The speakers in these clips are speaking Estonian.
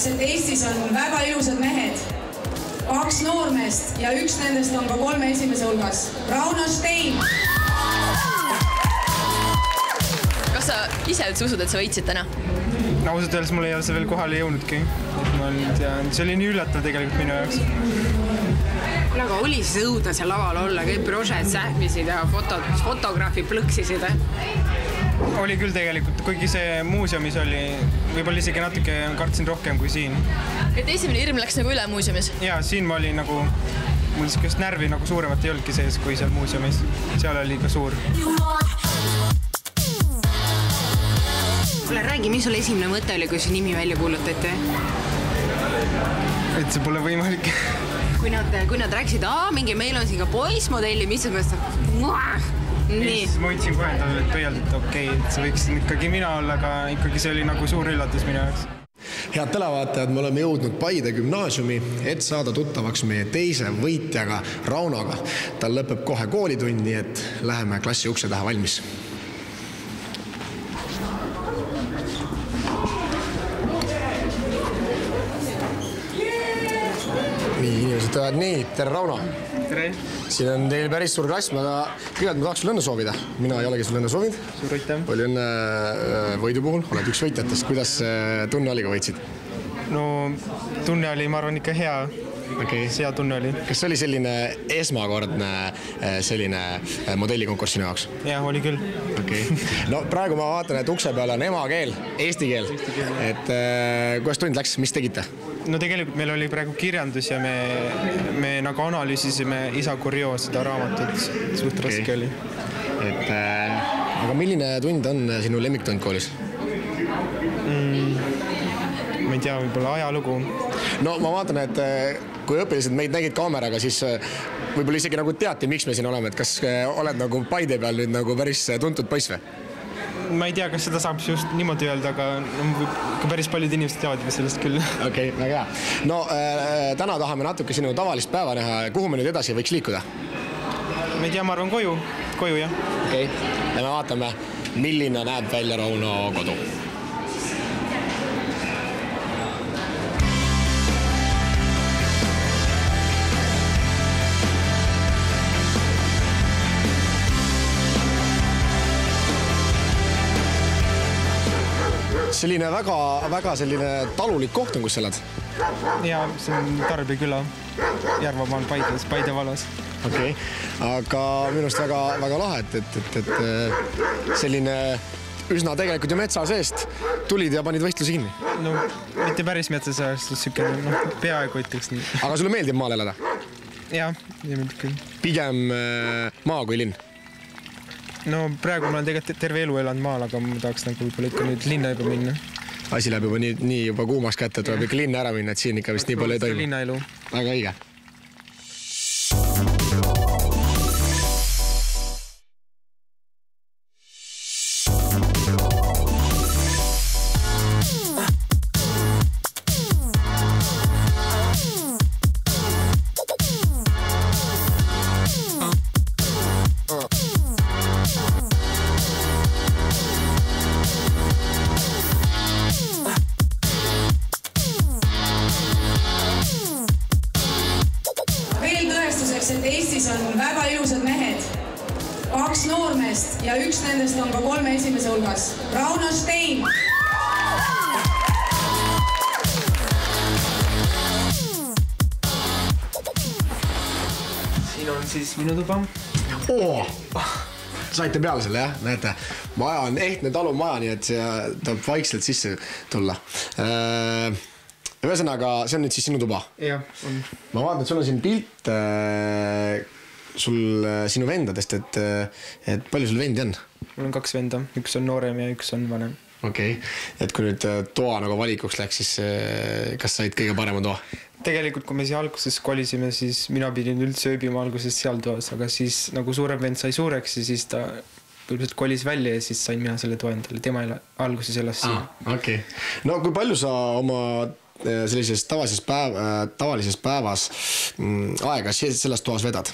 et Eestis on väga ilusad mehed. 2 noormeest ja üks nendest on ka 3 esimese hulgas. Rauno Stein! Kas sa ise üldse usud, et sa võitsid täna? Ausalt öeldes mul ei ole see veel kohale jõudnudki. See oli nii üllatav tegelikult minu jaoks. Aga oli siis õudne seal laval olla, kõik prožed sähmisid ja fotograafid plõksisid? Oli küll tegelikult, kuigi see muuseumis oli, võib-olla isegi natuke kartsin rohkem kui siin. Et esimene hirm läks nagu üle muuseumis? Jaa, siin ma oli nagu, mul sellist närvi nagu suuremat ei olnudki sees kui seal muuseumis. Seal oli ka suur. Räägi, mis sul esimene mõte oli, kui see nimi välja kuulutati? Et see pole võimalik. Kui nad rääkisid, mingi meil on siin ka poissmodelli, mis sa mõtled? Nii. Ma võtsin kohe endale pöialt, et okei, et see võiks ikkagi mina olla, aga ikkagi see oli nagu suur üllatus minu jaoks. Head televaatajad, me oleme jõudnud Paide gümnaasiumi, et saada tuttavaks meie teise võitjaga, Raunoga. Tal lõpeb kohe koolitund, nii et läheme klassi ukse taha valmis. Inimesed teevad nii, tere Rauno! Tere! Siin on teil päris suur klass, aga kõigepealt ma tahaks sulle õnne soovida. Mina ei olegi sulle õnne soovinud. Suur aitäh! Palju õnne võidu puhul, oled üks võitjatest. Kuidas tunne oli, kui võitsid? No tunne oli, ma arvan, ikka hea. Hea tunne oli. Kas see oli selline esmakordne selline modellikonkurssi jaoks? Jah, oli küll. No praegu ma vaatan, et ukse peal on emakeel, eesti keel. Et kuidas tund läks, mis tegite? No tegelikult meil oli praegu kirjandus ja me nagu analüüsisime Isa Kurjo seda raamatut. Suht raske oli. Aga milline tund on sinu lemmiktund koolis? Ma ei tea, võib-olla ajalugu. No ma vaatan, et kui õpilised meid nägid kaameraga, siis võib-olla isegi nagu teate, miks me siin oleme, et kas oled nagu Paide peal nüüd nagu päris tuntud poiss või? Ma ei tea, kas seda saab just niimoodi öelda, aga päris paljud inimesed teavad juba sellest küll. Okei, väga hea. No täna tahame natuke sinu tavalist päeva näha. Kuhu me nüüd edasi võiks liikuda? Ma ei tea, ma arvan koju, jah. Okei, ja me vaatame, milline näeb välja Rauno kodu. Selline väga selline talulik koht on, kus sa elad? Jaa, see on Tarbiküla, Järvamaal Paides, Paide valas. Okei, aga minust väga lahe, et selline üsna tegelikult ju metsa seest tulid ja panid võistluse kinni. No, mitte päris metsa seest, peaaegu ütleks nii. Aga sulle meeldib maal elada? Jaa, meeldib küll. Pigem maa kui linn? No praegu ma olen tegelikult terve elu elanud maal, aga ma tahaks nagu võib-olla ikka nüüd linna juba minna. Asi läheb juba nii juba kuumaks kätte, tuleb ikka linna ära minna, et siin ikka vist nii palju ei toimu. Linnaelu. Väga õige. Et Eestis on väga ilusad mehed. 2 noormeest ja üks nendest on ka 3 esimese hulgas. Rauno Stein! Siin on siis minu tuba. Saite peale selle, jah? Näete, maja on ehtne talumaja, nii et see tuleb vaikselt sisse tulla. Ühesõnaga, see on nüüd siis sinu tuba? Jah, on. Ma vaatan, et sul on siin pilt sinu vendadest, et palju sul vendi on? Mul on 2 venda, üks on noorem ja üks on vanem. Okei, et kui nüüd toa nagu valikuks läks, siis kas said kõige parema toa? Tegelikult, kui me siia alguses kolisime, siis mina pidin üldse ööbima alguses seal toas, aga siis nagu suurem vend sai suureks ja siis ta põhimõtteliselt kolis välja ja siis sain mina selle toa endale. Tema alguses elas siin. Okay. No kui palju sa oma sellises tavalises päevas aega selles toas vedad?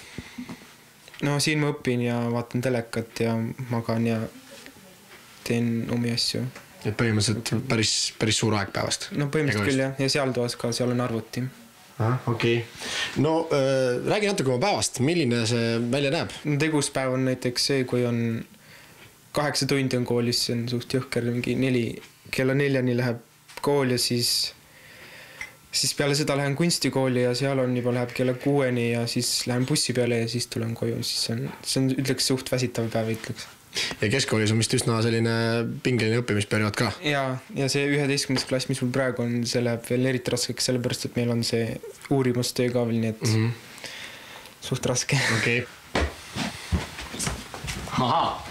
No siin ma õpin ja vaatan telekat ja magan ja teen omi asju. Et põhimõtteliselt päris suur aeg päevast? No põhimõtteliselt küll jah. Ja seal toas ka, seal on arvuti. Okay. No räägi natuke oma päevast, milline see välja näeb? Teguspäev on näiteks see, kui on 8 tundi on koolis, see on suht jõhker, kella 4 läheb kool ja siis peale seda lähen kunstikooli ja seal on juba läheb kella 6 ja siis lähen bussi peale ja siis tulen koju, siis see on ütleks suht väsitav päev, ütleks. Ja keskkoolis on vist üsna selline pingeline õppimisperiood ka? Ja see 11. klass, mis mul praegu on, see läheb veel eriti raskeks, sellepärast, et meil on see uurimustöö ka veel, nii et suht raske. Okay. Ahaa.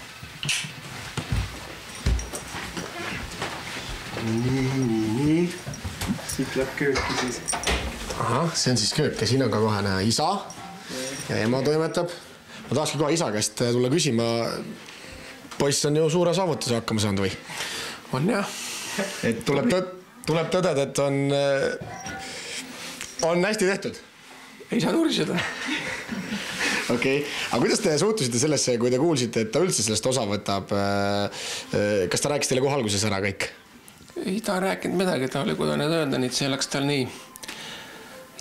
Nii. Siit läheb kööki siis. Aha, see on siis köök ja siin on ka kohe näha isa ja ema toimetab. Ma tahakski kohe isa käest tulla küsima, poiss on ju suure saavutuse hakkama saanud või? On jah. Et tuleb tõdeda, et on hästi tehtud. Ei saa nuriseda. Okay. Aga kuidas te suhtusite sellesse, kui te kuulsite, et ta üldse sellest osa võtab? Kas ta rääkis teile kohe alguses ära kõik? Ei ta rääkinud midagi, ta oli kudane tööda, nii see läks tal nii.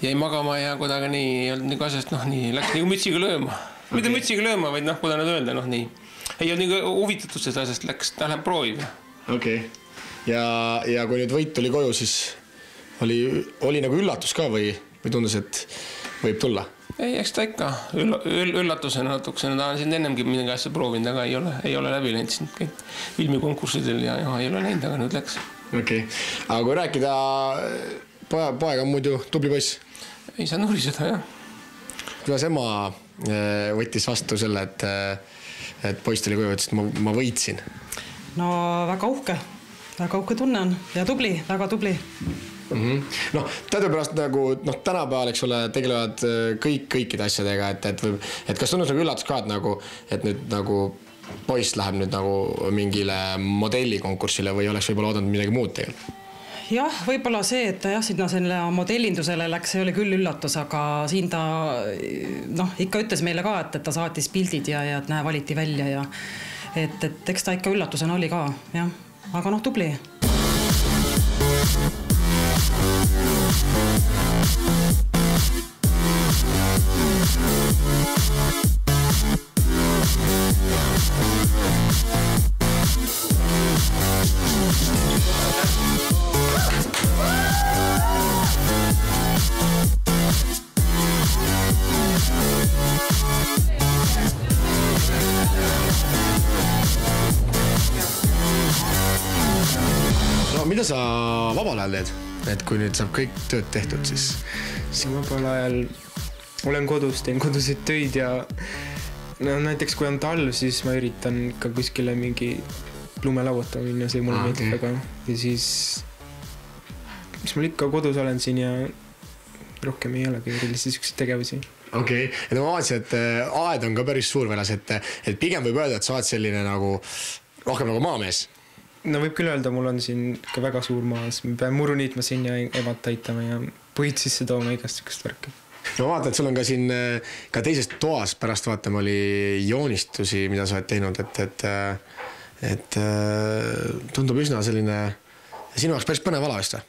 Jäi magama ja kuidagi nii, ei olnud nagu asjast, nii, läks nagu mütsiga lööma. Mitte mütsiga lööma, vaid kudane tööda, nii. Ei olnud nagu huvitatud seda asjast, läks, ta läheb proovib. Okay. Ja kui nüüd võit tuli koju, siis oli nagu üllatus ka või tundus, et võib tulla? Ei, eks ta ikka üllatusena natukene, ta on siin ennemgi midagi asja proovinud, aga ei ole läbi läinud siin kõik filmikonkurssidel ja ei ole näinud, aga nüüd läks. Okay. Aga kui rääkida, poeg on muidu tubli poiss? Ei saa nuriseda, jah. Kuidas ema võttis vastu selle, et poiss tuli koju, ütles, et ma võitsin? No väga uhke tunne on ja tubli, väga tubli. No, teadupärast nagu, tänapäeval, eks ole, tegelevad kõikide asjadega, et kas tunnus nagu üllatus ka, et nüüd nagu poiss läheb nüüd nagu mingile modellikonkursile või oleks võib-olla oodanud midagi muud tegelikult? Jah, võib-olla see, et jah, sinna selle modellindusele läks, see oli küll üllatus, aga siin ta ikka ütles meile ka, et ta saatis pildid ja et näe, valiti välja ja et eks ta ikka üllatusena oli ka, jah, aga tubli. Mida sa vabal ajal teed? Et kui nüüd saab kõik tööd tehtud, siis... Vabal ajal olen kodus, teen koduseid töid ja näiteks kui on talv, siis ma üritan ka kuskile mingi lumelauata minna, see mulle meeldib väga. Ja siis, mis mul ikka kodus olen siin ja rohkem ei olegi selliseid tegevusi. Okei, ja ma vaatasin, et aed on ka päris suur velas, et pigem võib öelda, et sa oled selline nagu rohkem nagu maamees. No võib küll öelda, mul on siin ka väga suur maas. Me peame muru niitma siin ja evat aitama ja puid sisse tooma igast sükest värki. No vaata, et sul on ka siin ka teises toas pärast vaatama oli joonistusi, mida sa oled teinud, et tundub üsna selline sinu jaoks päris põnev ala vist või?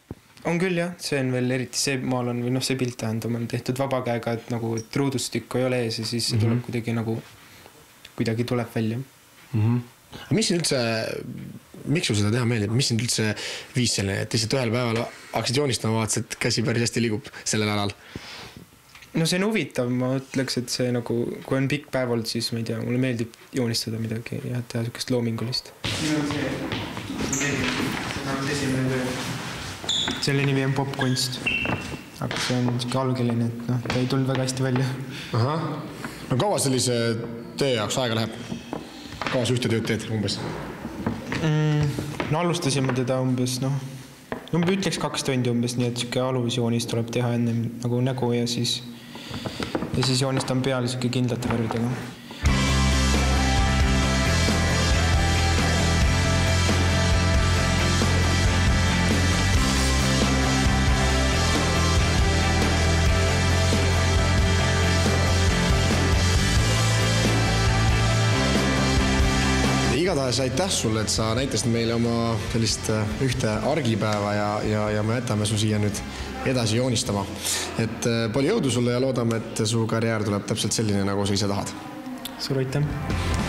On küll jah, see on veel eriti see maal on, või see pilt tähendab, on tehtud vabakäega, et nagu truudustükku ei ole ees ja siis see tuleb kuidagi tuleb välja. Mis siin üldse, miks sul seda teha meeldib, mis siin üldse viis selline, et lihtsalt ühel päeval hakkasid joonistama, vaatasid, et käsi päris hästi liigub sellel alal? No see on huvitav, ma ütleks, et see nagu, kui on pikk päev olnud, siis ma ei tea, mulle meeldib joonistada midagi ja teha sellist loomingulist. Selle nimi on popkunst, aga see on siuke algeline, et ta ei tulnud väga hästi välja. Ahah, no kaua sellise töö jaoks aega läheb? Kaua sa ühte tööd teed umbes? No alustasime teda umbes, ütleks 2 tundi umbes, nii et siuke alusjoonis tuleb teha enne nagu nägu ja siis joonistan peale siuke kindlate värvidega. igatahes aitäh sulle, et sa näitasid meile oma sellist ühte argipäeva ja me jätame su siia nüüd edasi joonistama. Et palju jõudu sulle ja loodame, et su karjäär tuleb täpselt selline, nagu sa ise tahad. Suur aitäh!